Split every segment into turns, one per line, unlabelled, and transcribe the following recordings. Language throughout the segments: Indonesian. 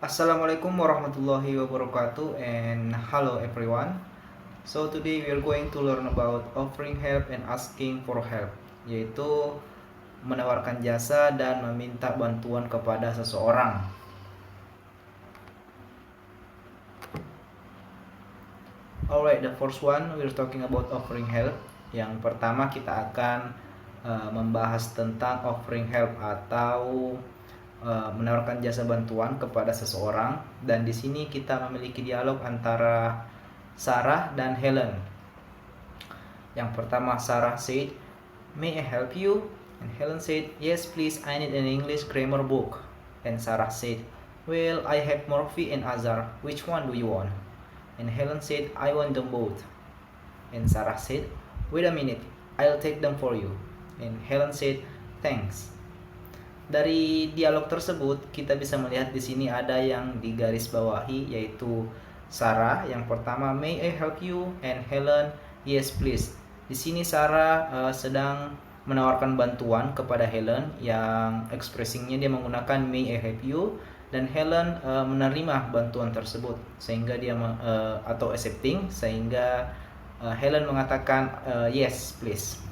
Assalamualaikum warahmatullahi wabarakatuh and hello everyone. So today we are going to learn about offering help and asking for help, yaitu menawarkan jasa dan meminta bantuan kepada seseorang. Alright, the first one we are talking about offering help. Yang pertama kita akan membahas tentang offering help atau menawarkan jasa bantuan kepada seseorang, dan di sini kita memiliki dialog antara Sarah dan Helen. Yang pertama, Sarah said, "May I help you?" And Helen said, "Yes, please. I need an English grammar book." And Sarah said, "Well, I have Murphy and Azar. Which one do you want?" And Helen said, "I want them both." And Sarah said, "Wait a minute. I'll take them for you." And Helen said, "Thanks." Dari dialog tersebut kita bisa melihat di sini ada yang digarisbawahi, yaitu Sarah yang pertama, "May I help you?" and Helen, "Yes please." Di sini Sarah sedang menawarkan bantuan kepada Helen yang expressingnya dia menggunakan "May I help you?" dan Helen menerima bantuan tersebut sehingga dia atau accepting, sehingga Helen mengatakan "Yes please."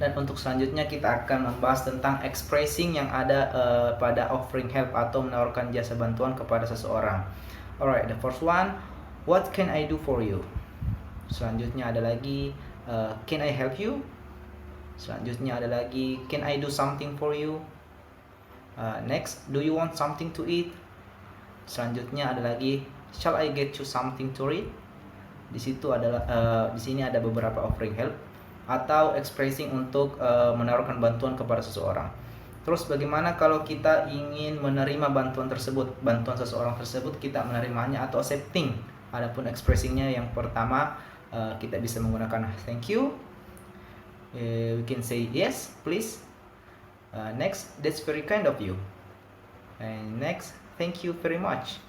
Dan untuk selanjutnya kita akan membahas tentang expressing yang ada pada offering help atau menawarkan jasa bantuan kepada seseorang. Alright, the first one, "What can I do for you?" Selanjutnya ada lagi "Can I help you?" Selanjutnya ada lagi "Can I do something for you?" Next, "Do you want something to eat?" Selanjutnya ada lagi "Shall I get you something to read?" Di sini ada beberapa offering help atau expressing untuk menawarkan bantuan kepada seseorang. Terus bagaimana kalau kita ingin menerima bantuan tersebut, bantuan seseorang tersebut kita menerimanya atau accepting? Adapun expressingnya yang pertama kita bisa menggunakan "Thank you." We can say "Yes please." Next, "That's very kind of you." And next, "Thank you very much."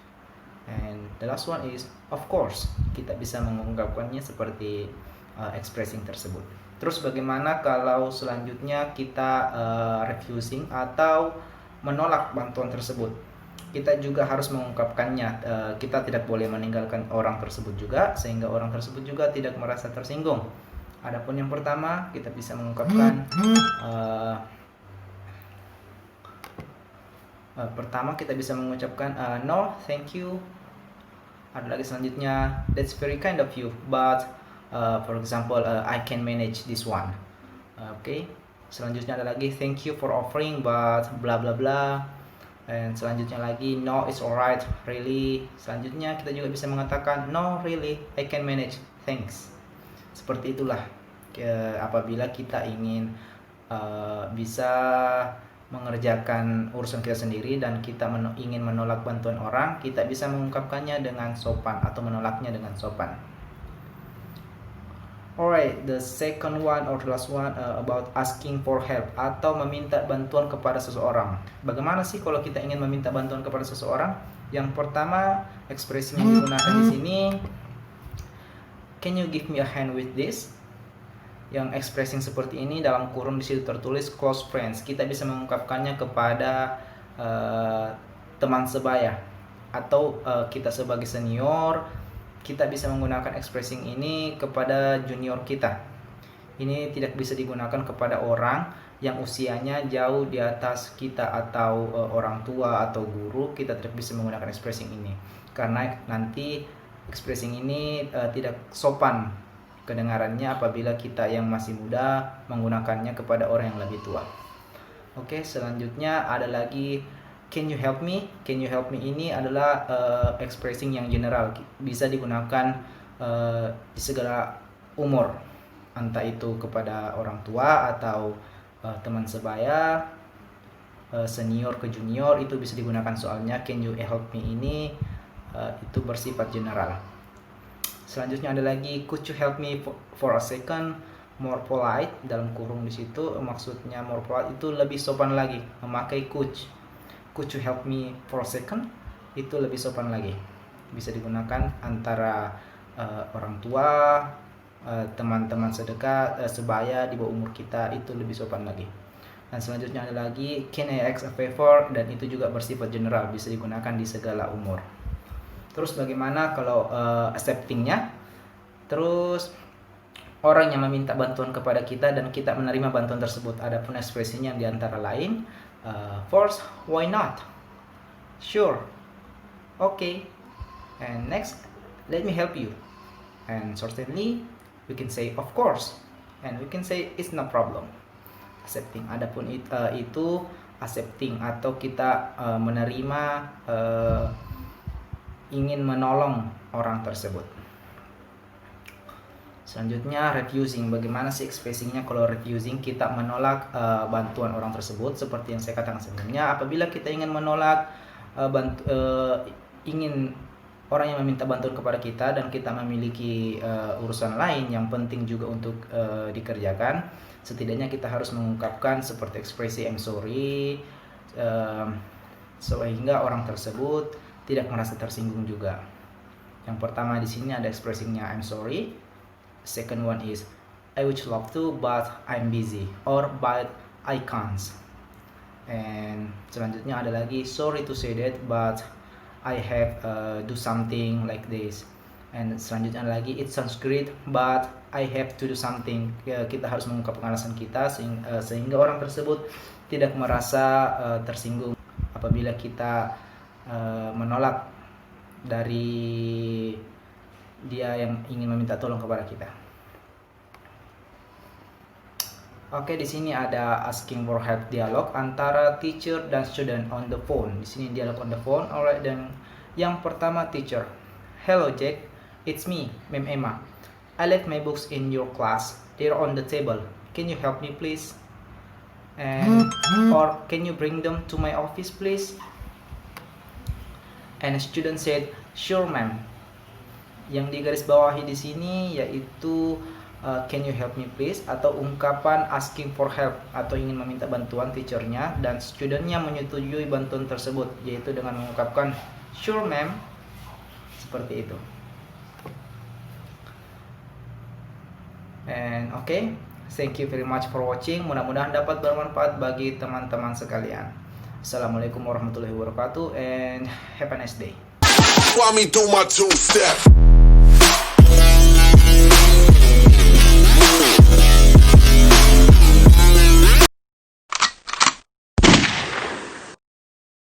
And the last one is "Of course." Kita bisa mengungkapkannya seperti expressing tersebut. Terus bagaimana kalau selanjutnya kita refusing atau menolak bantuan tersebut? Kita juga harus mengungkapkannya. Kita tidak boleh meninggalkan orang tersebut juga, sehingga orang tersebut juga tidak merasa tersinggung. Adapun yang pertama, kita bisa mengungkapkan pertama kita bisa mengucapkan "No, thank you." Ada lagi selanjutnya, "That's very kind of you, but for example, I can manage this one." Oke. Selanjutnya ada lagi "Thank you for offering, but bla bla bla." Dan selanjutnya lagi "No, it's alright, really." Selanjutnya kita juga bisa mengatakan "No, really, I can manage, thanks." Seperti itulah apabila kita ingin bisa mengerjakan urusan kita sendiri dan kita ingin menolak bantuan orang, kita bisa mengungkapkannya dengan sopan atau menolaknya dengan sopan. Alright, the second one or the last one about asking for help atau meminta bantuan kepada seseorang. Bagaimana sih kalau kita ingin meminta bantuan kepada seseorang? Yang pertama, ekspresi yang digunakan di sini, "Can you give me a hand with this?" Yang expressing seperti ini dalam kurung di situ tertulis "close friends." Kita bisa mengungkapkannya kepada teman sebaya atau kita sebagai senior. Kita bisa menggunakan expressing ini kepada junior kita. Ini tidak bisa digunakan kepada orang yang usianya jauh di atas kita atau orang tua atau guru. Kita tidak bisa menggunakan expressing ini karena nanti expressing ini tidak sopan kedengarannya apabila kita yang masih muda menggunakannya kepada orang yang lebih tua. Oke, selanjutnya ada lagi "Can you help me?" "Can you help me" ini adalah expressing yang general, bisa digunakan di segala umur, entah itu kepada orang tua atau teman sebaya, senior ke junior, itu bisa digunakan. Soalnya "Can you help me" ini itu bersifat general. Selanjutnya ada lagi "Could you help me for a second?" More polite, dalam kurung di situ maksudnya more polite itu lebih sopan lagi, memakai could. "Could you help me for a second?" Itu lebih sopan lagi, bisa digunakan antara orang tua, teman-teman sedekat, sebaya di bawah umur kita, itu lebih sopan lagi. Dan selanjutnya ada lagi can I ask a favor, dan itu juga bersifat general, bisa digunakan di segala umur. Terus bagaimana kalau acceptingnya? Terus orang yang meminta bantuan kepada kita dan kita menerima bantuan tersebut. Adapun ekspresinya di antara lain first, why not? Sure, okay. And next, let me help you. And certainly, we can say of course. And we can say it's no problem. Accepting. Adapun itu accepting atau kita menerima, ingin menolong orang tersebut. Selanjutnya refusing. Bagaimana sih ekspresinya kalau refusing? Kita menolak bantuan orang tersebut. Seperti yang saya katakan sebelumnya, apabila kita ingin menolak ingin orang yang meminta bantuan kepada kita dan kita memiliki urusan lain yang penting juga untuk dikerjakan, setidaknya kita harus mengungkapkan seperti ekspresi I'm sorry, sehingga orang tersebut tidak merasa tersinggung juga. Yang pertama di sini ada ekspresinya I'm sorry. Second one is I would love to but I'm busy, or but I can't. And selanjutnya ada lagi sorry to say that but I have do something like this. And selanjutnya ada lagi it sounds great but I have to do something. Kita harus mengungkapkan alasan kita sehingga orang tersebut tidak merasa tersinggung apabila kita menolak dari dia yang ingin meminta tolong kepada kita. Oke, di sini ada asking for help dialog antara teacher dan student on the phone. Di sini dialog on the phone. Alright, dan yang pertama teacher. Hello Jack, it's me, Ma'am Emma. I left my books in your class. They're on the table. Can you help me please? And or can you bring them to my office please? And a student said, sure ma'am. Yang digaris bawahi di sini yaitu can you help me please, atau ungkapan asking for help atau ingin meminta bantuan teachernya, dan studentnya menyetujui bantuan tersebut yaitu dengan mengungkapkan sure ma'am, seperti itu. And okay, thank you very much for watching. Mudah-mudahan dapat bermanfaat bagi teman-teman sekalian. Assalamualaikum warahmatullahi wabarakatuh and have a nice day.
Want me do my two-step.